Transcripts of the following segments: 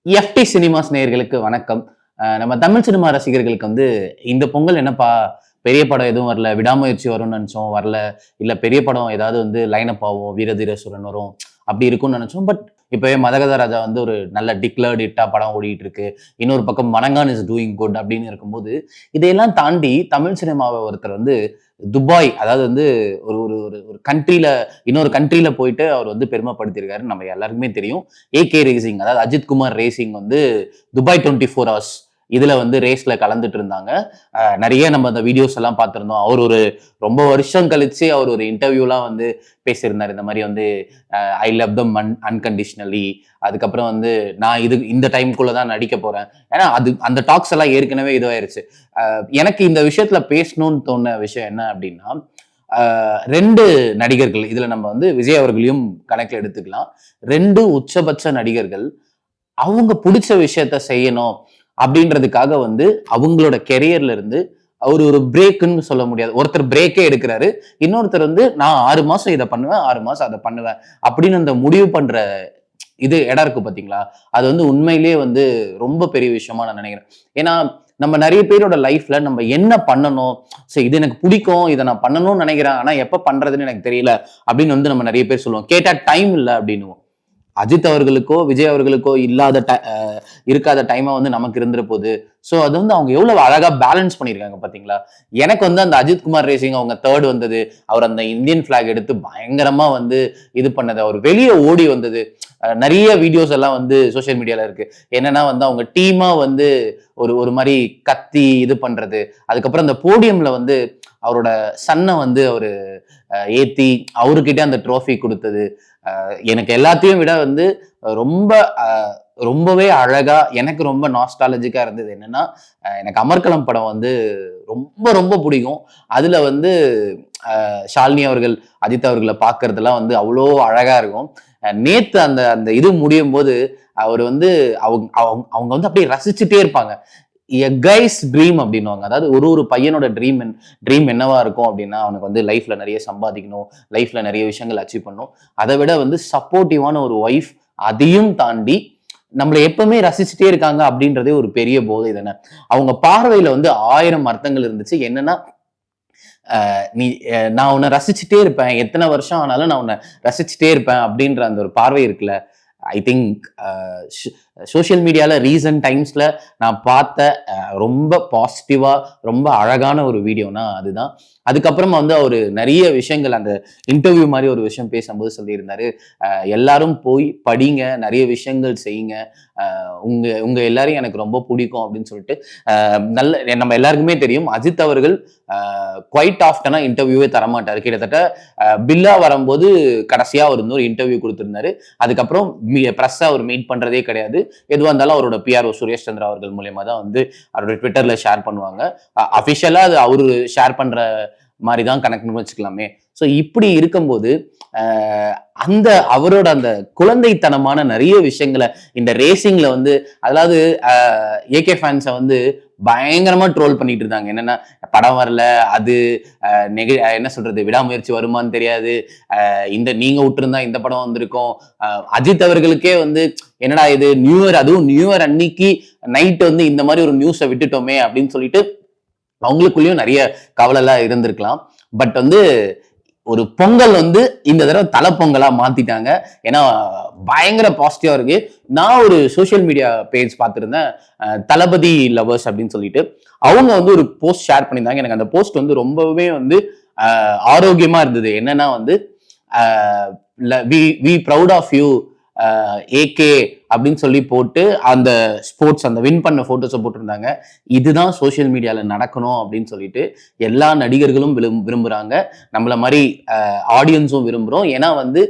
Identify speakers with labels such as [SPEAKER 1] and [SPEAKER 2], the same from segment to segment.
[SPEAKER 1] FD cinemas நேயர்களுக்கு வணக்கம். நம்ம தமிழ் சினிமா ரசிகர்களுக்கு வந்து இந்த பொங்கல் என்னப்பா பெரிய படம் எதுவும் வரல, விடாமுயற்சி வரும்னு நினைச்சோம் வரல, இல்ல பெரிய படம் ஏதாவது வந்து லைனப் ஆகும், வீரதீரசுரன் வரும் அப்படி இருக்கும்னு நினைச்சோம். பட் இப்பவே மதகத ராஜா வந்து ஒரு நல்ல டிக்ளர்டு ஹிட்டா படம் ஓடிட்டு இருக்கு. இன்னொரு பக்கம் மனங்கான் இஸ் டூயிங் குட் அப்படின்னு இருக்கும்போது, இதையெல்லாம் தாண்டி தமிழ் சினிமாவை ஒருத்தர் வந்து துபாய், அதாவது வந்து ஒரு ஒரு ஒரு ஒரு கண்ட்ரில இன்னொரு கண்ட்ரில போயிட்டு அவர் வந்து பெருமைப்படுத்தியிருக்காரு. நம்ம எல்லாருக்குமே தெரியும். ஏகே ரேசிங், அதாவது அஜித் குமார் ரேசிங் வந்து துபாய் 24 ஹவர்ஸ் இதுல வந்து ரேஸ்ல கலந்துட்டு இருந்தாங்க. நிறைய நம்ம அந்த வீடியோஸ் எல்லாம் பார்த்திருந்தோம். அவர் ஒரு ரொம்ப வருஷம் கழிச்சு அவர் ஒரு இன்டர்வியூலாம் வந்து பேசியிருந்தார். இந்த மாதிரி வந்து ஐ லவ் தம் அன்கண்டிஷனலி, அதுக்கப்புறம் வந்து நான் இந்த டைம்குள்ள தான் நடிக்க போறேன். ஏன்னா அந்த டாக்ஸ் எல்லாம் ஏற்கனவே இதுவாயிருச்சு. எனக்கு இந்த விஷயத்துல பேசணும்னு தோணுன விஷயம் என்ன அப்படின்னா, ரெண்டு நடிகர்கள், இதுல நம்ம வந்து விஜய் அவர்களையும் கணக்கில் எடுத்துக்கலாம். ரெண்டு உச்சபட்ச நடிகர்கள் அவங்க பிடிச்ச விஷயத்த செய்யணும் அப்படின்றதுக்காக வந்து அவங்களோட கெரியர்ல இருந்து அவர் ஒரு பிரேக்குன்னு சொல்ல முடியாது. ஒருத்தர் பிரேக்கே எடுக்கிறாரு, இன்னொருத்தர் வந்து நான் 6 மாசம் இதை பண்ணுவேன், 6 மாசம் அதை பண்ணுவேன் அப்படின்னு அந்த முடிவு பண்ற இடம் இருக்கு பாத்தீங்களா? அது வந்து உண்மையிலேயே வந்து ரொம்ப பெரிய விஷயமா நான் நினைக்கிறேன். ஏன்னா நம்ம நிறைய பேரோட லைஃப்ல நம்ம என்ன பண்ணணும், சரி இது எனக்கு பிடிக்கும், இதை நான் பண்ணணும்னு நினைக்கிறேன், ஆனா எப்ப பண்றதுன்னு எனக்கு தெரியல அப்படின்னு வந்து நம்ம நிறைய பேர் சொல்லுவோம். கேட்டா டைம் இல்லை அப்படின்னு. அஜித் அவர்களுக்கோ விஜய் அவர்களுக்கோ இருக்காத டைமா வந்து நமக்கு இருந்துற போது. ஸோ அது வந்து அவங்க எவ்வளவு அழகா பேலன்ஸ் பண்ணியிருக்காங்க பாத்தீங்களா? எனக்கு வந்து அந்த அஜித் குமார் ரேசிங் அவங்க தேர்ட் வந்தது, அவர் அந்த இந்தியன் பிளாக் எடுத்து பயங்கரமா வந்து இது பண்ணது, அவர் வெளியே ஓடி வந்தது, நிறைய வீடியோஸ் எல்லாம் வந்து சோசியல் மீடியால இருக்கு. என்னன்னா வந்து அவங்க டீமா வந்து ஒரு ஒரு மாதிரி கத்தி இது பண்றது, அதுக்கப்புறம் அந்த போடியம்ல வந்து அவரோட சன்னை வந்து அவரு ஏத்தி அவர்கிட்ட அந்த ட்ரோஃபி கொடுத்தது, எனக்கு எல்லாத்தையும் விட வந்து ரொம்ப ரொம்பவே அழகா எனக்கு ரொம்ப நாஸ்டாலஜிக்கா இருந்தது என்னன்னா, எனக்கு அமர்கலம் படம் வந்து ரொம்ப ரொம்ப பிடிக்கும். அதுல வந்து ஷாலினி அவர்கள் அஜித் அவர்களை பார்க்கறதெல்லாம் வந்து அவ்வளோ அழகா இருக்கும். நேத்து அந்த அந்த இது முடியும் போது அவர் வந்து அவங்க அவங்க வந்து அப்படியே ரசிச்சுட்டே இருப்பாங்க. எ கைஸ் ட்ரீம் அப்படின்னுவாங்க. அதாவது ஒரு ஒரு பையனோட ட்ரீம் என்னவா இருக்கும் அப்படின்னா, அவனுக்கு வந்து லைஃப்ல நிறைய சம்பாதிக்கணும், லைஃப்ல நிறைய விஷயங்கள் அச்சீவ் பண்ணணும். அதை விட வந்து சப்போர்ட்டிவான ஒரு ஒய்ஃப், அதையும் தாண்டி நம்மளை எப்பவுமே ரசிச்சுட்டே இருக்காங்க அப்படின்றதே ஒரு பெரிய போதை தானே. அவங்க பார்வையில வந்து 1000 அர்த்தங்கள் இருந்துச்சு. என்னன்னா, நீ நான் உன்னை ரசிச்சுட்டே இருப்பேன், எத்தனை வருஷம் ஆனாலும் நான் உன்னை ரசிச்சுட்டே இருப்பேன் அப்படின்ற அந்த ஒரு பார்வை இருக்குல்ல. ஐ திங்க் சோசியல் மீடியால ரீசன்ட் டைம்ஸ்ல நான் பார்த்த ரொம்ப பாசிட்டிவா ரொம்ப அழகான ஒரு வீடியோனா அதுதான். அதுக்கப்புறமா வந்து அவரு நிறைய விஷயங்கள் அந்த இன்டர்வியூ மாதிரி ஒரு விஷயம் பேசும்போது சொல்லியிருந்தாரு, எல்லாரும் போய் படிங்க, நிறைய விஷயங்கள் செய்யுங்க, உங்க உங்க எல்லாரையும் எனக்கு ரொம்ப பிடிக்கும் அப்படின்னு சொல்லிட்டு. நல்ல நம்ம எல்லாருக்குமே தெரியும் அஜித் அவர்கள் குவைட் ஆஃப்டனா இன்டர்வியூவே தரமாட்டாரு. கிட்டத்தட்ட பில்லா வரும்போது கடைசியா அவர் இன்னொரு இன்டர்வியூ கொடுத்திருந்தாரு. அதுக்கப்புறம் பிரஸ் அவர் மீட் பண்றதே கிடையாது. எதுவாக இருந்தாலும் அவரோட பிஆர்ஓ சுரேஷ் சந்திரா அவர்கள் மூலியமா தான் வந்து அவரோட ட்விட்டர்ல ஷேர் பண்ணுவாங்க. அபிஷியலா அது அவரு ஷேர் பண்ற மாதிரி தான் கணக்குன்னு வச்சுக்கலாமே. ஸோ இப்படி இருக்கும்போது அந்த அவரோட அந்த குழந்தைத்தனமான நிறைய விஷயங்களை இந்த ரேசிங்ல வந்து, அதாவது ஏகே ஃபேன்ஸை வந்து பயங்கரமா ட்ரோல் பண்ணிட்டு இருந்தாங்க. என்னன்னா படம் வரல, அது என்ன சொல்றது, விடாமுயற்சி வருமான்னு தெரியாது, இந்த நீங்க விட்டுருந்தா இந்த படம் வந்திருக்கும், அஜித் அவர்களுக்கே வந்து என்னடா இது நியூ இயர், அதுவும் நியூ இயர் அன்னைக்கு நைட் வந்து இந்த மாதிரி ஒரு நியூஸை விட்டுட்டோமே அப்படின்னு சொல்லிட்டு அவங்களுக்குள்ளேயும் நிறைய கவலை எல்லாம் இருந்திருக்கலாம். பட் வந்து ஒரு பொங்கல் வந்து இந்த தடவை தலை பொங்கலா மாத்திட்டாங்க. ஏன்னா பயங்கர பாசிட்டிவா இருக்கு. நான் ஒரு சோசியல் மீடியா பேஜ் பார்த்திருந்தேன், தளபதி லவர்ஸ் அப்படின்னு சொல்லிட்டு. அவங்க வந்து ஒரு போஸ்ட் ஷேர் பண்ணியிருந்தாங்க. எனக்கு அந்த போஸ்ட் வந்து ரொம்பவே வந்து ஆரோக்கியமா இருந்தது. என்னன்னா வந்து we proud of you AK அப்படின்னு சொல்லி போட்டு அந்த ஸ்போர்ட்ஸ் அந்த வின் பண்ண போட்டோஸை போட்டிருந்தாங்க. இதுதான் சோசியல் மீடியால நடக்கணும் அப்படின்னு சொல்லிட்டு எல்லா நடிகர்களும் விரும்புறாங்க, நம்மள மாதிரி ஆடியன்ஸும் விரும்புறோம். ஏன்னா வந்து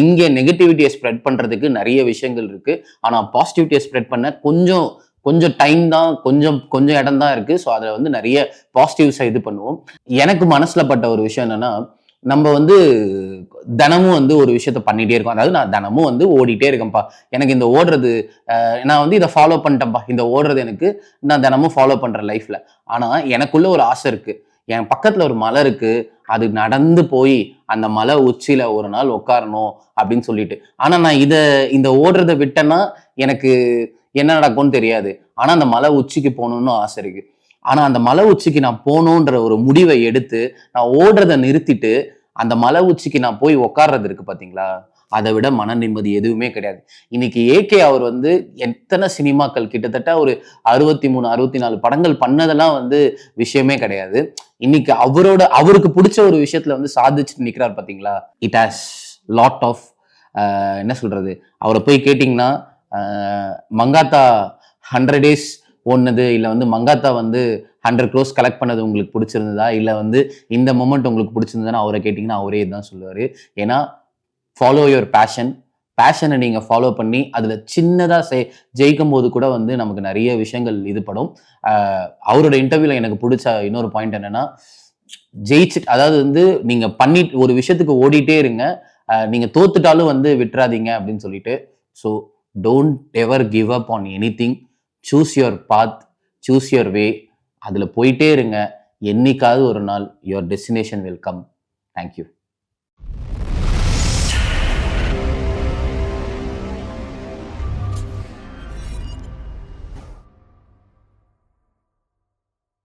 [SPEAKER 1] இங்க நெகட்டிவிட்டியை ஸ்ப்ரெட் பண்றதுக்கு நிறைய விஷயங்கள் இருக்கு, ஆனா பாசிட்டிவிட்டியை ஸ்ப்ரெட் பண்ண கொஞ்சம் கொஞ்சம் டைம் தான், கொஞ்சம் இடம் தான் இருக்கு. ஸோ அதில் வந்து நிறைய பாசிட்டிவ்ஸை இது பண்ணுவோம். எனக்கு மனசுல பட்ட ஒரு விஷயம் என்னன்னா, நம்ம வந்து தினமும் வந்து ஒரு விஷயத்த பண்ணிட்டே இருக்கோம். அதாவது நான் தினமும் வந்து ஓடிட்டே இருக்கேன்ப்பா, எனக்கு இந்த ஓடுறது நான் வந்து இதை ஃபாலோ பண்ணிட்டேன்ப்பா, இந்த ஓடுறது எனக்கு நான் தினமும் ஃபாலோ பண்றேன் லைஃப்ல. ஆனா எனக்குள்ள ஒரு ஆசை இருக்கு, என் பக்கத்துல ஒரு மலை இருக்கு, அது நடந்து போய் அந்த மலை உச்சியில ஒரு நாள் உட்காரணும் அப்படின்னு சொல்லிட்டு. ஆனா நான் இந்த ஓடுறதை விட்டேன்னா எனக்கு என்ன நடக்கும்னு தெரியாது. ஆனா அந்த மலை உச்சிக்கு போகணும்னு ஆசை இருக்கு. ஆனா அந்த மலை உச்சிக்கு நான் போகணுன்ற ஒரு முடிவை எடுத்து நான் ஓடுறத நிறுத்திட்டு அந்த மலை உச்சிக்கு நான் போய் உட்கார்றது இருக்கு பாத்தீங்களா, அதை விட மன நிம்மதி எதுவுமே கிடையாது. இன்னைக்கு ஏகே அவர் வந்து எத்தனை சினிமாக்கள் கிட்டத்தட்ட ஒரு 63 64 படங்கள் பண்ணதெல்லாம் வந்து விஷயமே கிடையாது. இன்னைக்கு அவருக்கு பிடிச்ச ஒரு விஷயத்துல வந்து சாதிச்சுட்டு நிக்கிறார் பாத்தீங்களா. இட் ஹாஸ் லாட் ஆஃப் என்ன சொல்றது, அவரை போய் கேட்டீங்கன்னா மங்காத்தா 100 days ஓடுனது, இல்ல வந்து மங்காத்தா வந்து 100 crores கலெக்ட் பண்ணது உங்களுக்கு பிடிச்சிருந்ததா, இல்ல வந்து இந்த மொமெண்ட் உங்களுக்கு பிடிச்சிருந்ததுன்னா அவரை கேட்டீங்கன்னா அவரே இதுதான் சொல்லுவாரு. ஏன்னா ஃபாலோ யுவர் பேஷன். பேஷனை நீங்க ஃபாலோ பண்ணி அதுல சின்னதா ஜெயிக்கும் போது கூட வந்து நமக்கு நிறைய விஷயங்கள் இதுபடும். அவரோட இன்டர்வியூல எனக்கு பிடிச்ச இன்னொரு பாயிண்ட் என்னன்னா, அதாவது வந்து நீங்க ஒரு விஷயத்துக்கு ஓடிட்டே இருங்க, நீங்க தோத்துட்டாலும் வந்து விட்டுறாதீங்க அப்படின்னு சொல்லிட்டு. So don't ever give up on anything. Choose your path, choose your way. அதுல போயிட்டே இருங்க. என்னைக்காவது ஒரு நாள் your destination will come. Thank you.